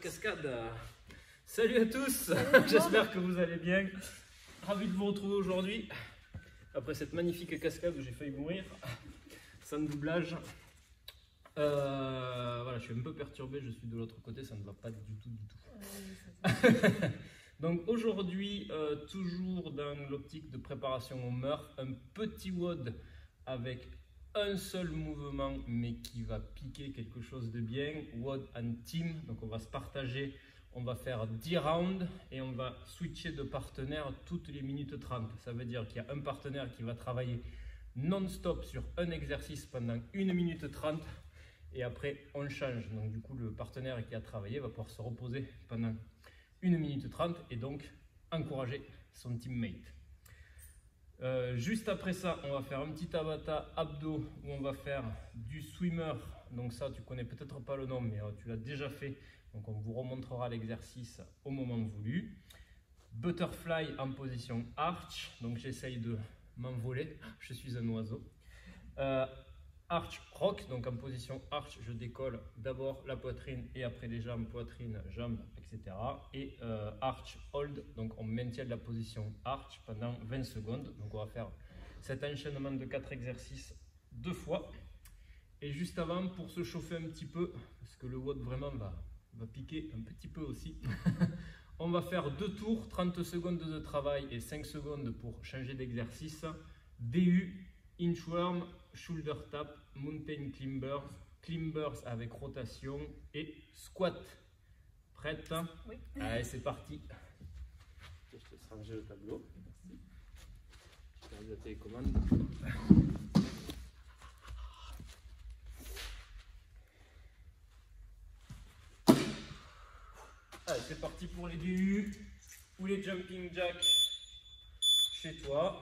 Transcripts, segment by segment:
cascade. Salut à tous, j'espère que vous allez bien. Ravi de vous retrouver aujourd'hui après cette magnifique cascade où j'ai failli mourir sans doublage. Voilà, je suis un peu perturbé, je suis de l'autre côté, ça ne va pas du tout. Donc aujourd'hui, toujours dans l'optique de préparation au Murph, un petit WOD avec un seul mouvement mais qui va piquer quelque chose de bien, WOD en team. Donc on va se partager, on va faire 10 rounds et on va switcher de partenaire toutes les minutes 30. Ça veut dire qu'il y a un partenaire qui va travailler non-stop sur un exercice pendant 1 minute 30 et après on change. Donc du coup le partenaire qui a travaillé va pouvoir se reposer pendant 1 minute 30 et donc encourager son teammate. Juste après ça, on va faire un petit Tabata abdos où on va faire du swimmer. Donc ça, tu connais peut-être pas le nom, mais tu l'as déjà fait. Donc on vous remontrera l'exercice au moment voulu. Butterfly en position arch. Donc j'essaye de m'envoler. Je suis un oiseau. Arch rock. Donc en position arch, je décolle d'abord la poitrine et après les jambes, poitrine, jambes, etc. Et arch hold. Donc on maintient la position arch pendant 20 secondes. Donc on va faire cet enchaînement de 4 exercices 2 fois. Et juste avant, pour se chauffer un petit peu, parce que le WOD vraiment va piquer un petit peu aussi, on va faire 2 tours, 30 secondes de travail et 5 secondes pour changer d'exercice. DU, inchworm, shoulder tap, mountain climbers, climbers avec rotation et squat. Prête? Oui. Allez, c'est parti. Je te laisse ranger le tableau. Merci. Je te la télécommande. Allez, c'est parti pour les DU ou les jumping jacks chez toi.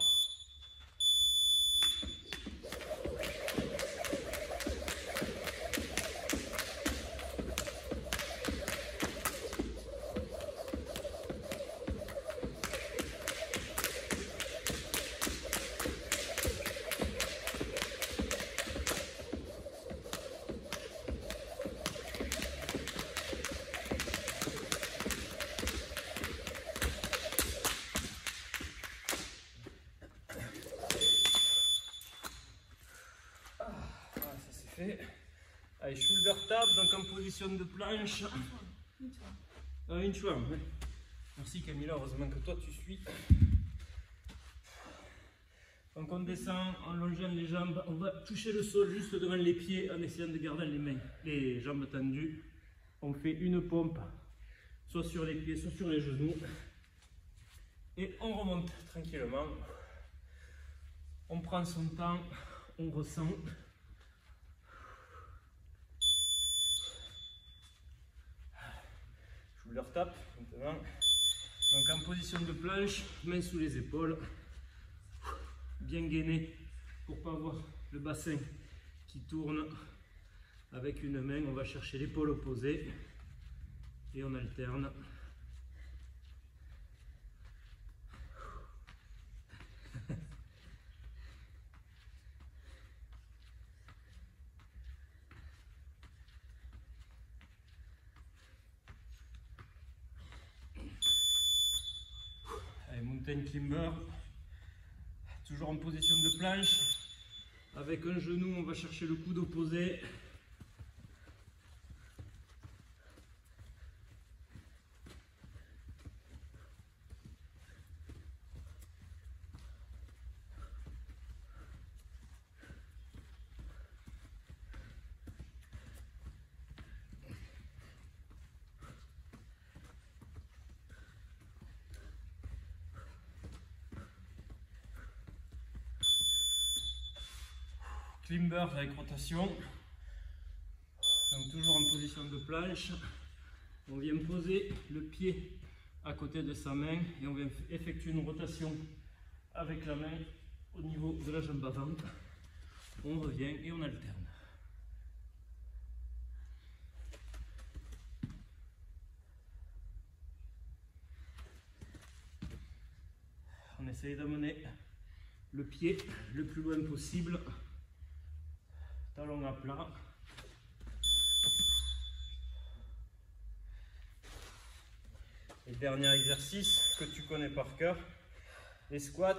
Allez, shoulder tap, donc en position de planche. Inchworm, oui. Merci Camilla, heureusement que toi tu suis. Donc on descend en longeant les jambes, on va toucher le sol juste devant les pieds en essayant de garder les jambes tendues. On fait une pompe, soit sur les pieds, soit sur les genoux. Et on remonte tranquillement. On prend son temps, on ressent. Shoulder tap maintenant. Donc en position de planche, main sous les épaules, bien gainé pour ne pas avoir le bassin qui tourne. Avec une main, on va chercher l'épaule opposée et on alterne. Mountain climber, toujours en position de planche, avec un genou on va chercher le coude opposé. Climber avec rotation, donc toujours en position de planche. On vient poser le pied à côté de sa main et on vient effectuer une rotation avec la main au niveau de la jambe avant. On revient et on alterne. On essaye d'amener le pied le plus loin possible. Talon à plat. Et dernier exercice que tu connais par cœur, les squats.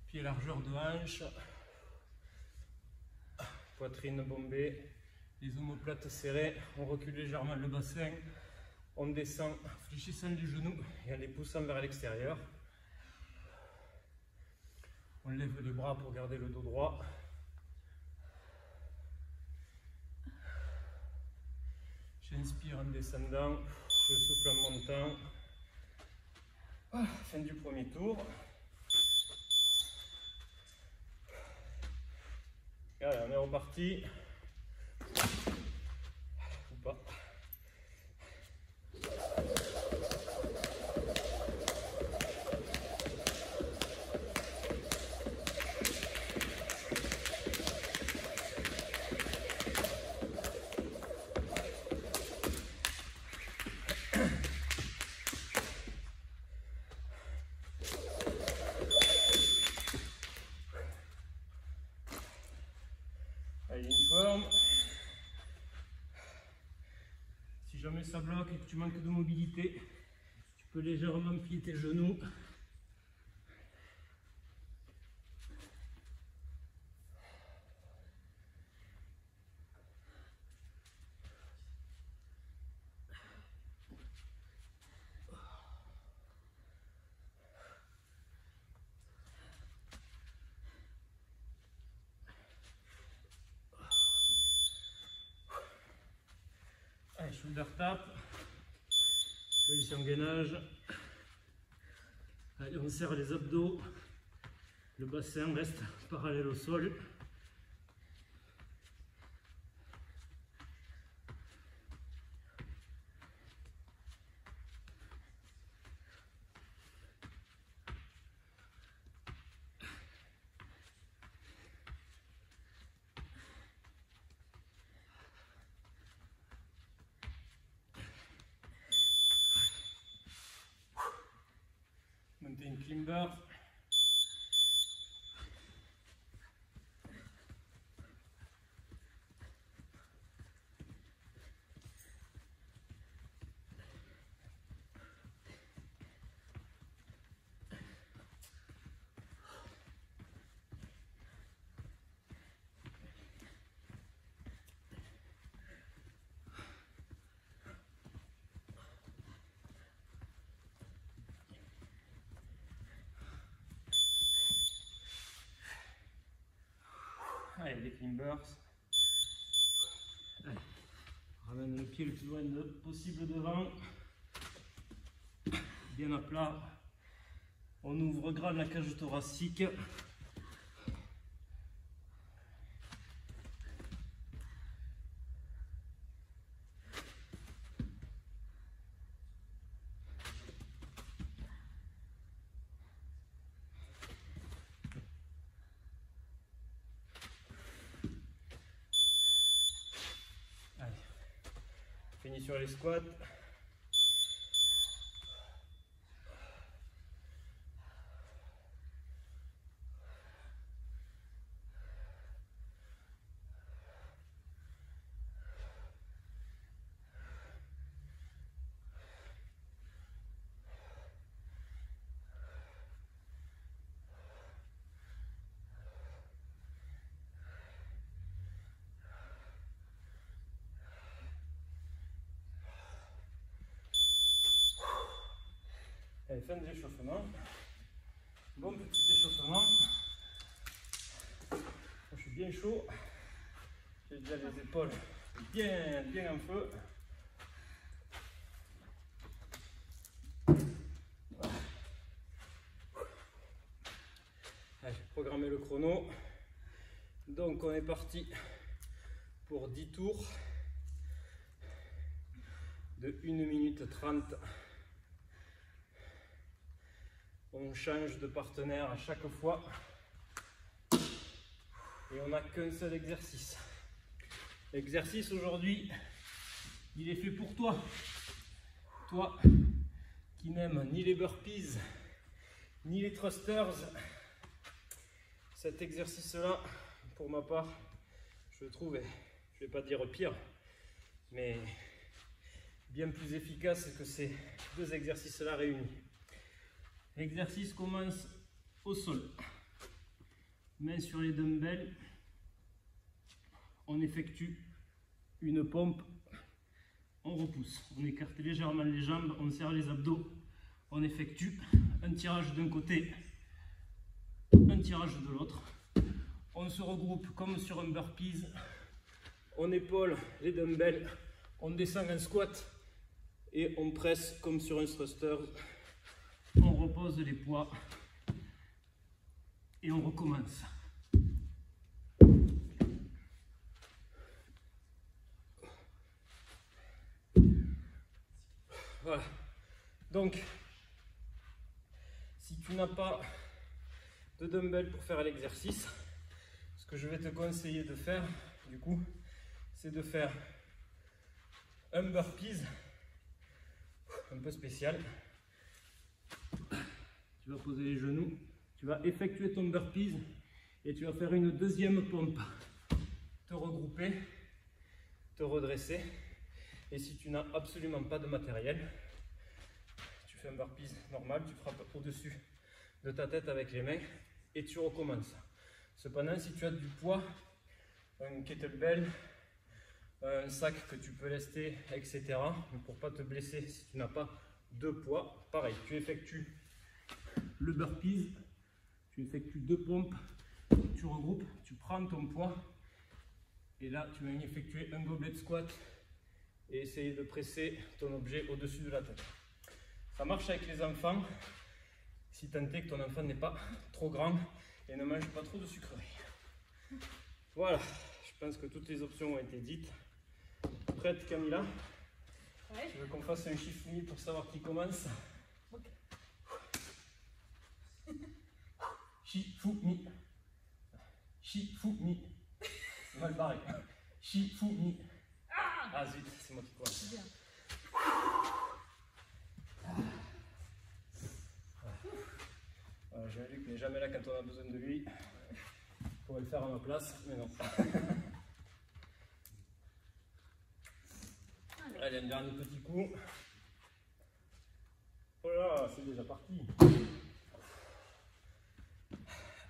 Pied largeur de hanche. Poitrine bombée. Les omoplates serrées. On recule légèrement le bassin. On descend en fléchissant du genou et en les poussant vers l'extérieur. On lève les bras pour garder le dos droit. J'inspire en descendant, je souffle en montant. Fin du premier tour. Et allez, on est reparti. Ou pas. Allez, une forme. Si jamais ça bloque et que tu manques de mobilité, tu peux légèrement plier tes genoux. Allez, shoulder tap, position gainage. Allez, on serre les abdos, le bassin reste parallèle au sol. Mountain climber. Allez, les climbers. Allez. Ramène le pied le plus loin possible devant. Bien à plat. On ouvre grand la cage thoracique. Fini sur les squats. Allez, fin de l'échauffement. Bon petit échauffement. Je suis bien chaud. J'ai déjà les épaules bien en feu. Voilà. Allez, programmer le chrono. Donc on est parti pour 10 tours de 1 minute 30. On change de partenaire à chaque fois et on n'a qu'un seul exercice. L'exercice aujourd'hui, il est fait pour toi. Toi qui n'aimes ni les burpees ni les thrusters. Cet exercice-là, pour ma part, je le trouve, je ne vais pas dire pire, mais bien plus efficace que ces deux exercices-là réunis. L'exercice commence au sol. Main sur les dumbbells. On effectue une pompe. On repousse. On écarte légèrement les jambes. On serre les abdos. On effectue un tirage d'un côté, un tirage de l'autre. On se regroupe comme sur un burpees. On épaule les dumbbells. On descend en squat. Et on presse comme sur un thruster. On repose les poids. Et on recommence. Voilà. Donc, si tu n'as pas de dumbbell pour faire l'exercice, ce que je vais te conseiller de faire, du coup, c'est de faire un burpees un peu spécial. Tu vas poser les genoux, tu vas effectuer ton burpees et tu vas faire une deuxième pompe. Te regrouper, te redresser. Et si tu n'as absolument pas de matériel, tu fais un burpees normal, tu frappes au-dessus de ta tête avec les mains et tu recommences. Cependant, si tu as du poids, un kettlebell, un sac que tu peux lester, etc., mais pour ne pas te blesser si tu n'as pas de poids, pareil, tu effectues le burpees, tu effectues 2 pompes, tu regroupes, tu prends ton poids et là tu vas effectuer un goblet squat et essayer de presser ton objet au-dessus de la tête. Ça marche avec les enfants, si tant est que ton enfant n'est pas trop grand et ne mange pas trop de sucreries. Voilà, je pense que toutes les options ont été dites. Prête Camilla? Ouais. Tu veux qu'on fasse un Shifumi pour savoir qui commence? Okay. Shifumi. Shifumi. C'est mal barré. Shifumi. Ah zut, c'est moi qui commence. Bien. Voilà, Jean-Luc n'est jamais là quand on a besoin de lui. Il pourrait le faire à ma place, mais non. Allez, un dernier petit coup. Oh là, c'est déjà parti.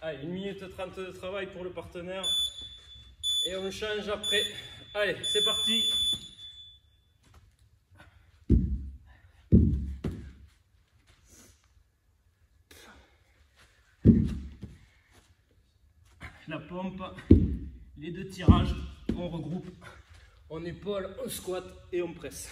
Allez, 1 minute 30 de travail pour le partenaire. Et on change après. Allez, c'est parti. La pompe, les 2 tirages, on regroupe, on épaule, on squat et on presse.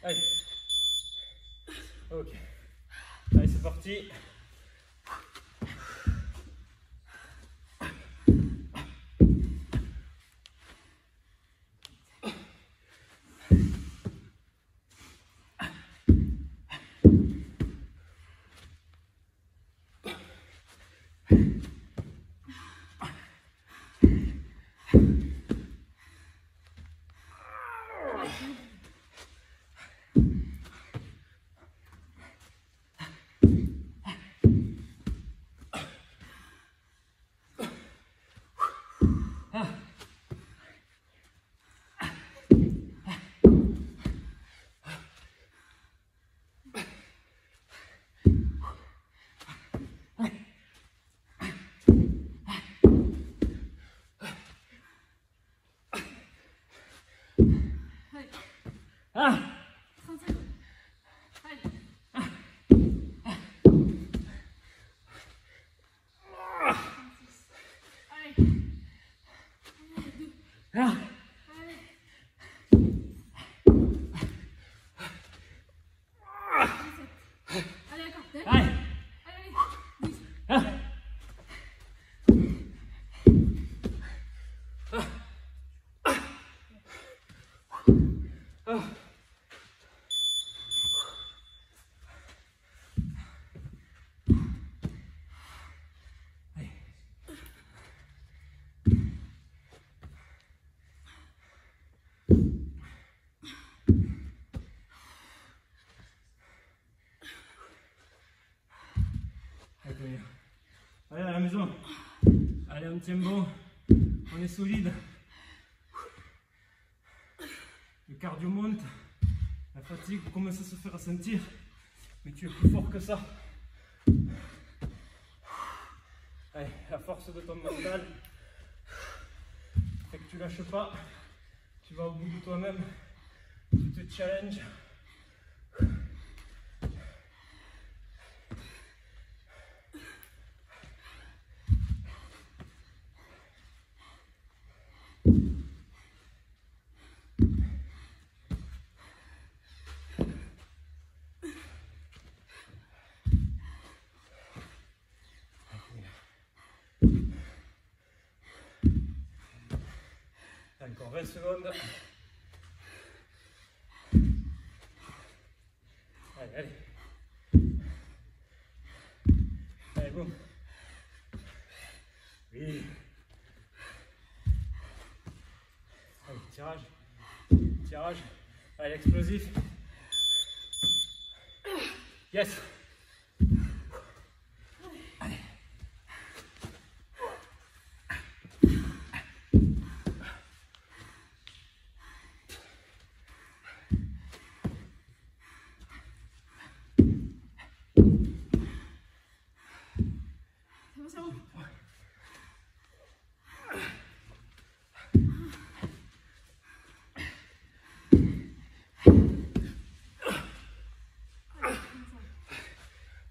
Allez. Ok. Allez, c'est parti. Ah! 30 secondes. Allez. Allez. Ah! Allez. Allez, encore. Allez! Allez. 10. Ah! Ah! Allez à la maison. Allez, on tient bon. On est solide. Le cardio monte. La fatigue commence à se faire ressentir. Mais tu es plus fort que ça. Allez, la force de ton mental fait que tu lâches pas. Tu vas au bout de toi-même. Tu te challenges. Encore 20 secondes. Allez, allez. Allez, boum. Oui. Allez, tirage. Tirage. Allez, explosif. Yes. C'est bon.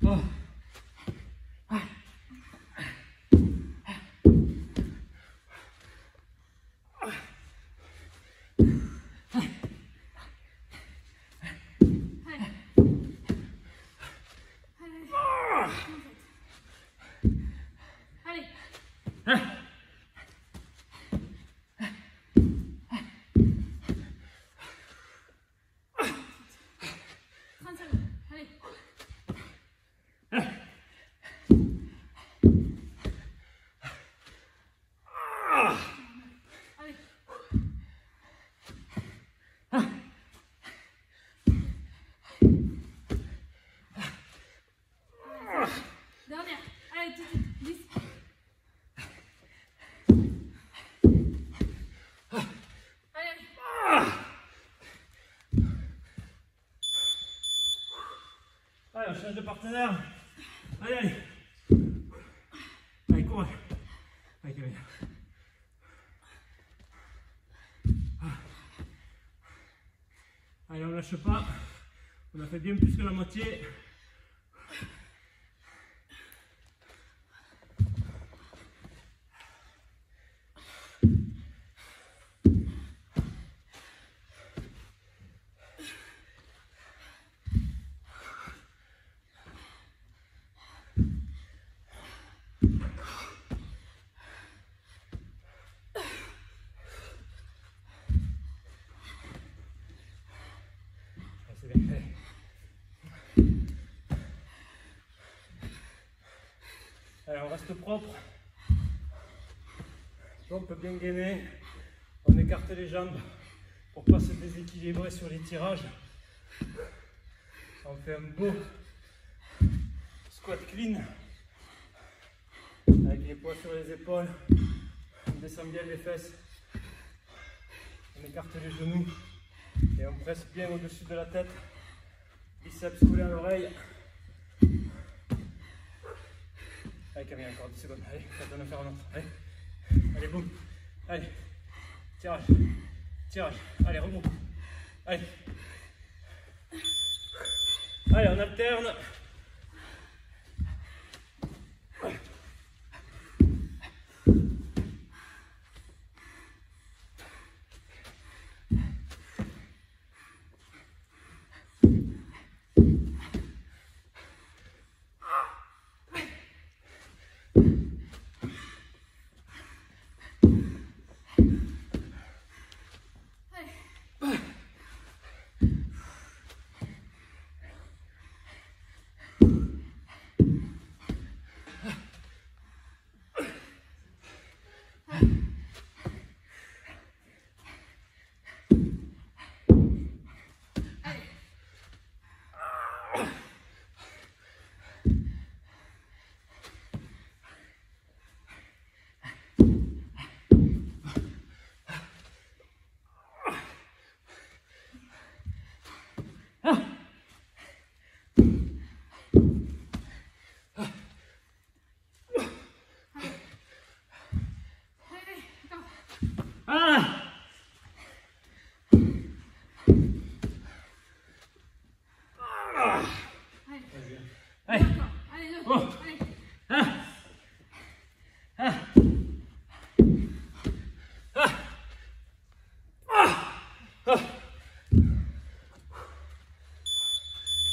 Oh. Allez. Ah. Allez. Allez. Dernière. Allez, tout de suite. 10. Allez, allez. Allez, on change de partenaire. Allez, allez. Allez, cours. Allez, Kevin. Allez, on lâche pas. On a fait bien plus que la moitié. Allez, on reste propre. On peut bien gainer. On écarte les jambes pour ne pas se déséquilibrer sur les tirages. On fait un beau squat clean avec les poids sur les épaules. On descend bien les fesses. On écarte les genoux et on presse bien au-dessus de la tête. Biceps collés à l'oreille. Allez Camille, encore 10 secondes. Allez, ça donne à faire un autre. Allez, allez, boum. Allez, tirage, tirage. Allez, regroupe. Allez. Allez, on alterne.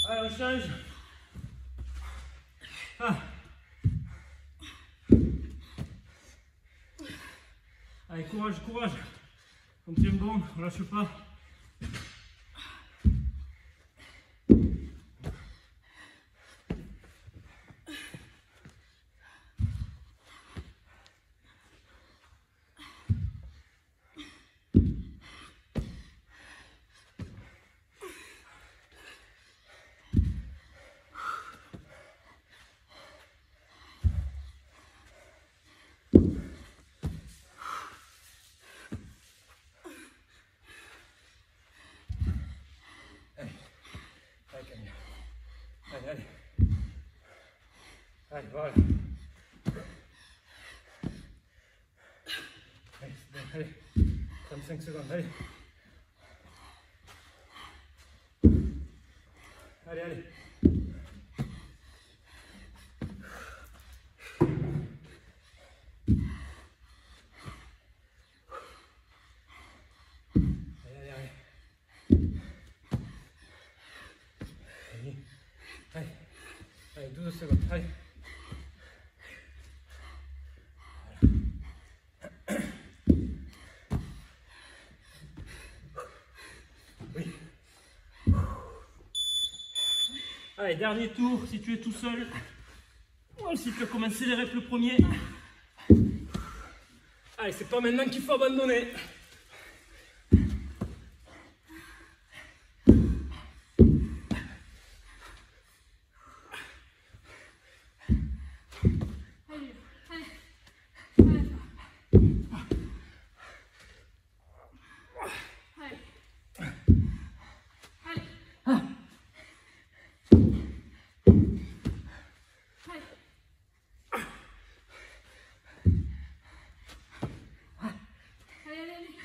Allez, on change. Allez, courage, courage. On tient bon, on lâche pas. Allez, allez. Allez, voilà. Allez, c'est bien, allez. 35 secondes, allez. Allez, allez. Allez, 12 secondes, allez. Oui. Allez, dernier tour, si tu es tout seul. Ou si tu as commencé les reps le premier. Allez, c'est pas maintenant qu'il faut abandonner. Allez, allez, allez.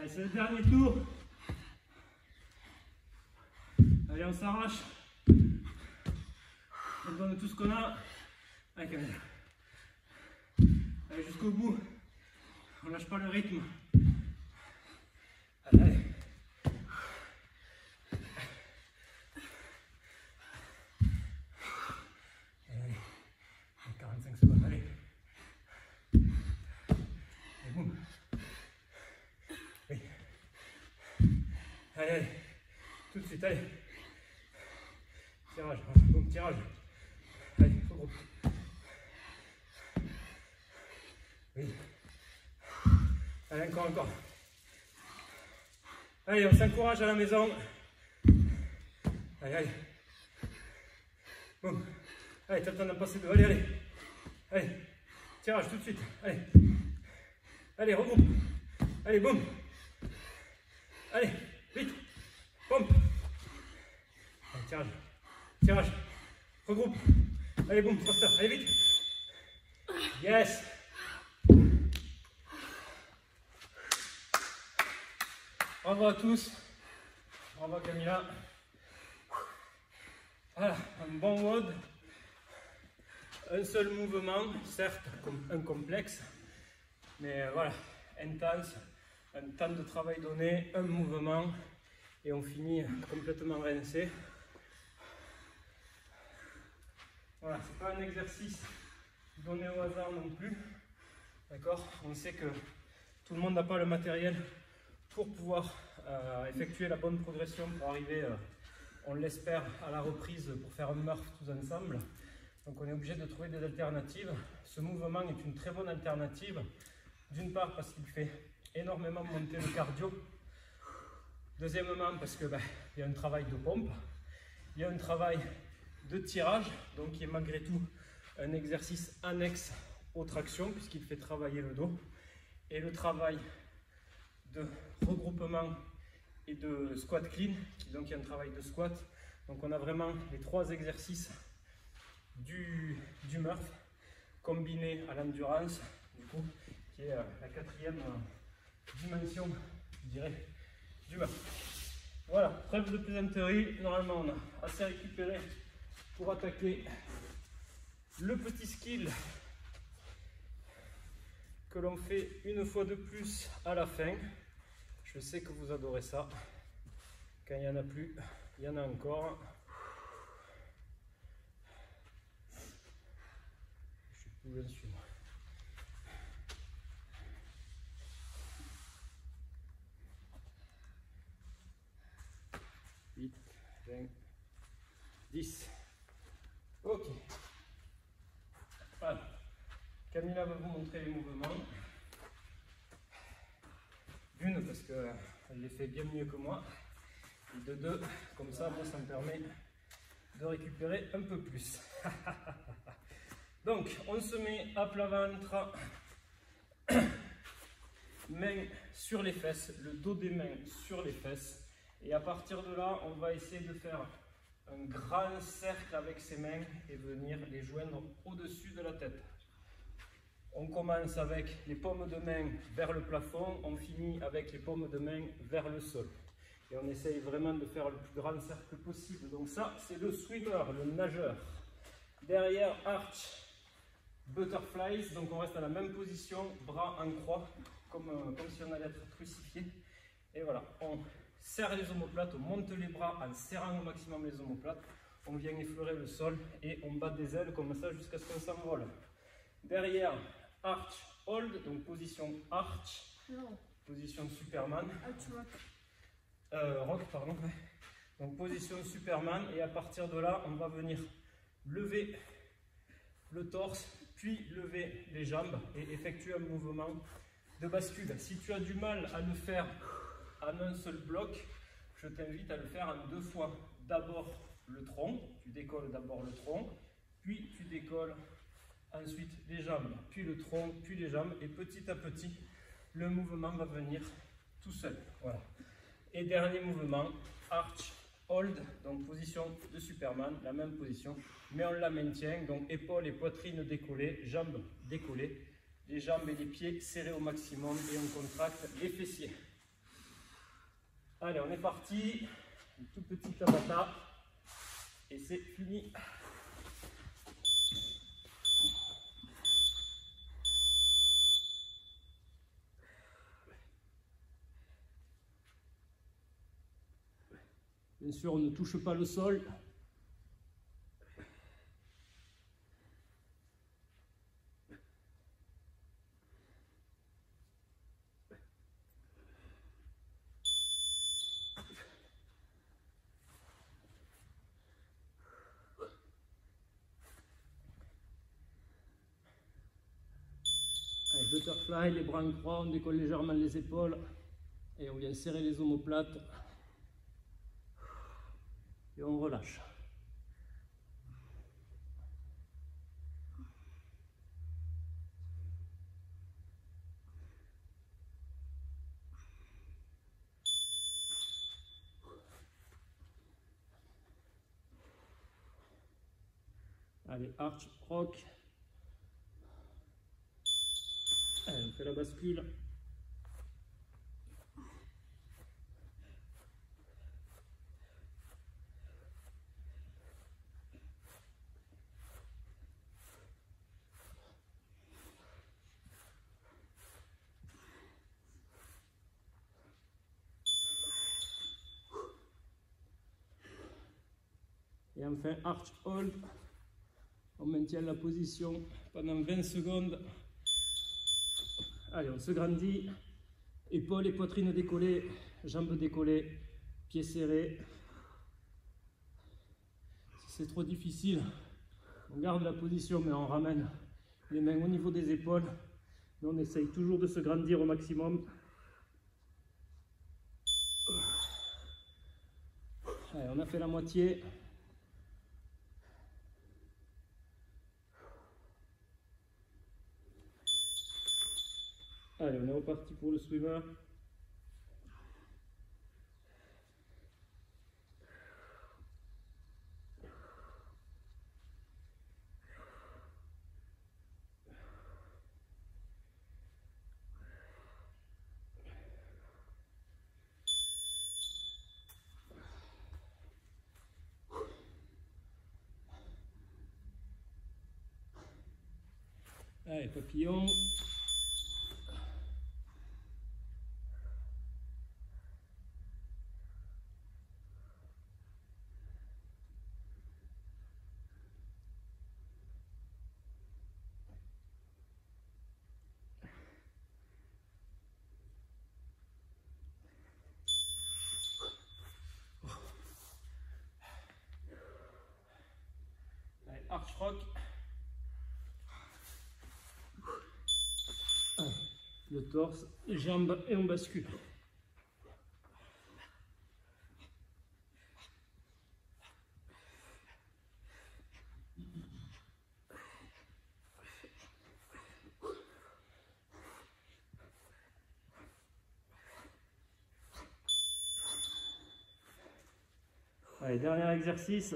Allez, c'est le dernier tour. Allez, on s'arrache. On donne tout ce qu'on a. Allez, Camille. Allez, jusqu'au bout. On lâche pas le rythme. Allez, allez. Allez, 45 secondes, allez. Et boum. Oui. Allez, allez. Tout de suite, allez. Tirage, boum, tirage. Allez, regroupe. Oui. Allez, encore. Allez, on s'encourage à la maison. Allez, allez. Boum. Allez, t'as le temps d'en passer deux. Allez, allez. Allez. Tirage tout de suite. Allez. Allez, regroupe. Allez, boum. Allez, vite. Boum. Allez, tirage. Tirage. Regroupe. Allez, boum, faster. Allez, vite. Yes. Bravo à tous. Bravo Camilla. Voilà, un bon WOD. Un seul mouvement, certes un complexe, mais voilà, intense, un temps de travail donné, un mouvement, et on finit complètement rincé. Voilà, c'est pas un exercice donné au hasard non plus. D'accord? On sait que tout le monde n'a pas le matériel pour pouvoir effectuer la bonne progression pour arriver, on l'espère, à la reprise pour faire un Murph tous ensemble. Donc on est obligé de trouver des alternatives. Ce mouvement est une très bonne alternative. D'une part parce qu'il fait énormément monter le cardio. Deuxièmement parce que il y a un travail de pompe. Il y a un travail de tirage, donc qui est malgré tout un exercice annexe aux tractions puisqu'il fait travailler le dos. Et le travail de regroupement et de squat clean, qui donc est un travail de squat. Donc on a vraiment les trois exercices du Murph combiné à l'endurance, du coup, qui est la quatrième dimension, je dirais, du Murph. Voilà, trêve de plaisanterie. Normalement on a assez récupéré pour attaquer le petit skill que l'on fait une fois de plus à la fin. Je sais que vous adorez ça. Quand il n'y en a plus, il y en a encore. Je suis plus bien sûr. « 8, 20, 10. » Ok. Voilà. Camilla va vous montrer les mouvements. D'une, parce qu'elle les fait bien mieux que moi. Et de deux, comme ça, moi, ça me permet de récupérer un peu plus. Donc, on se met à plat ventre, mains sur les fesses, le dos des mains sur les fesses. Et à partir de là, on va essayer de faire un grand cercle avec ses mains et venir les joindre au-dessus de la tête. On commence avec les paumes de main vers le plafond, on finit avec les paumes de main vers le sol. Et on essaye vraiment de faire le plus grand cercle possible. Donc ça, c'est le swimmer, le nageur. Derrière, arch, butterflies. Donc on reste à la même position, bras en croix, comme si on allait être crucifié. Et voilà, on serre les omoplates, on monte les bras en serrant au maximum les omoplates. On vient effleurer le sol et on bat des ailes comme ça jusqu'à ce qu'on s'envole. Derrière, arch, hold, donc position arch, Non. position Superman. Arch rock. Rock, pardon. Donc position Superman, et à partir de là, on va venir lever le torse, puis lever les jambes et effectuer un mouvement de bascule. Si tu as du mal à le faire en un seul bloc, je t'invite à le faire en deux fois. D'abord le tronc, tu décolles d'abord le tronc, puis tu décolles ensuite les jambes, puis le tronc, puis les jambes, et petit à petit, le mouvement va venir tout seul. Voilà. Et dernier mouvement, arch, hold, donc position de Superman, la même position, mais on la maintient, donc épaules et poitrine décollées, jambes décollées, les jambes et les pieds serrés au maximum, et on contracte les fessiers. Allez, on est parti. Un tout petit Tabata. Et c'est fini. Bien sûr, on ne touche pas le sol. Allez, butterfly, les bras en croix, on décolle légèrement les épaules et on vient serrer les omoplates et on relâche. Allez, arch, rock. Allez, on fait la bascule. Et enfin, arch hold. On maintient la position pendant 20 secondes. Allez, on se grandit. Épaules et poitrine décollées, jambes décollées, pieds serrés. Si c'est trop difficile, on garde la position, mais on ramène les mains au niveau des épaules. Mais on essaye toujours de se grandir au maximum. Allez, on a fait la moitié. Allez, on est reparti pour le swimmer. Allez, papillon. Allez, arch rock. Allez, le torse, les jambes et on bascule. Allez, dernier exercice.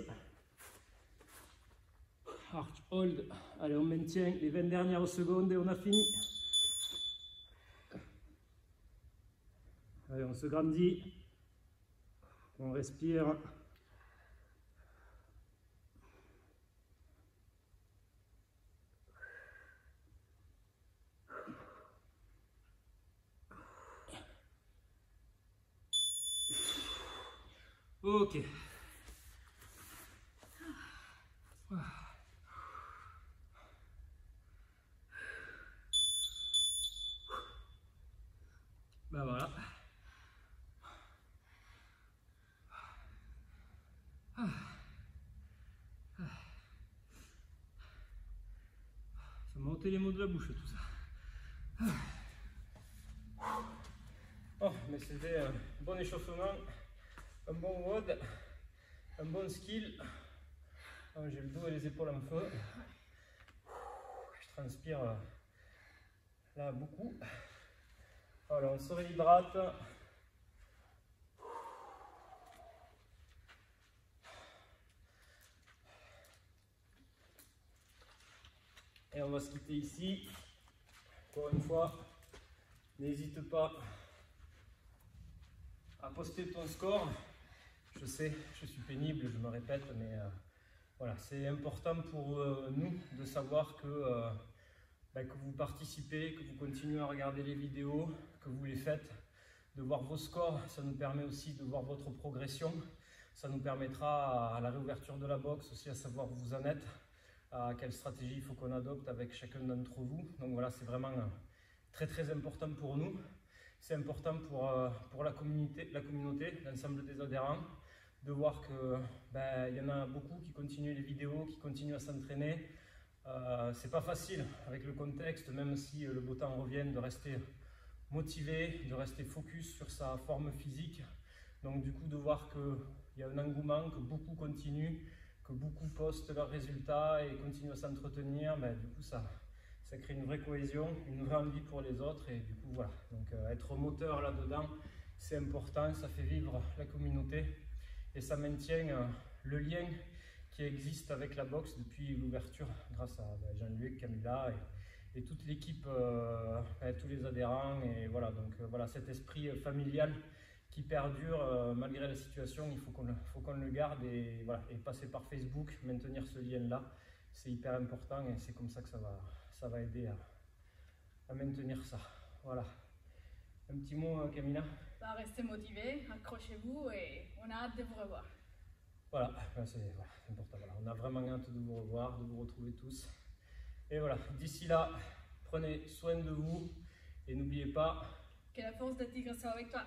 Arch hold. Allez, on maintient les 20 dernières secondes et on a fini. Allez, on se grandit. On respire. Ok. Ben voilà. Ça m'a ôté les mots de la bouche tout ça. Oh, mais c'était un bon échauffement, un bon WOD, un bon skill. Oh, j'ai le dos et les épaules en feu. Je transpire là beaucoup. Voilà, on se réhydrate. Et on va se quitter ici. Encore une fois, n'hésite pas à poster ton score. Je sais, je suis pénible, je me répète, mais voilà, c'est important pour nous de savoir que vous participez, que vous continuez à regarder les vidéos, que vous les faites, de voir vos scores. Ça nous permet aussi de voir votre progression. Ça nous permettra à la réouverture de la boxe aussi à savoir où vous en êtes, à quelle stratégie il faut qu'on adopte avec chacun d'entre vous. Donc voilà, c'est vraiment très important pour nous. C'est important pour la communauté, l'ensemble des adhérents, de voir que y en a beaucoup qui continuent les vidéos, qui continuent à s'entraîner. C'est pas facile avec le contexte, même si le beau temps revient, de rester motivé, de rester focus sur sa forme physique. Donc du coup de voir qu'il y a un engouement, que beaucoup continuent, que beaucoup postent leurs résultats et continuent à s'entretenir, du coup ça crée une vraie cohésion, une vraie envie pour les autres et du coup voilà. Donc être moteur là-dedans, c'est important, ça fait vivre la communauté et ça maintient le lien qui existe avec la boxe depuis l'ouverture grâce à Jean-Luc, Camilla et toute l'équipe, tous les adhérents et voilà. Donc voilà, cet esprit familial qui perdure malgré la situation, il faut qu'on le garde et voilà, et passer par Facebook, maintenir ce lien là, c'est hyper important et c'est comme ça que ça va aider à maintenir ça. Voilà. Un petit mot, Camilla? Restez motivés, accrochez-vous et on a hâte de vous revoir. Voilà, c'est important. Voilà. On a vraiment hâte de vous revoir, de vous retrouver tous. Et voilà, d'ici là, prenez soin de vous et n'oubliez pas que la force de tigre soit avec toi.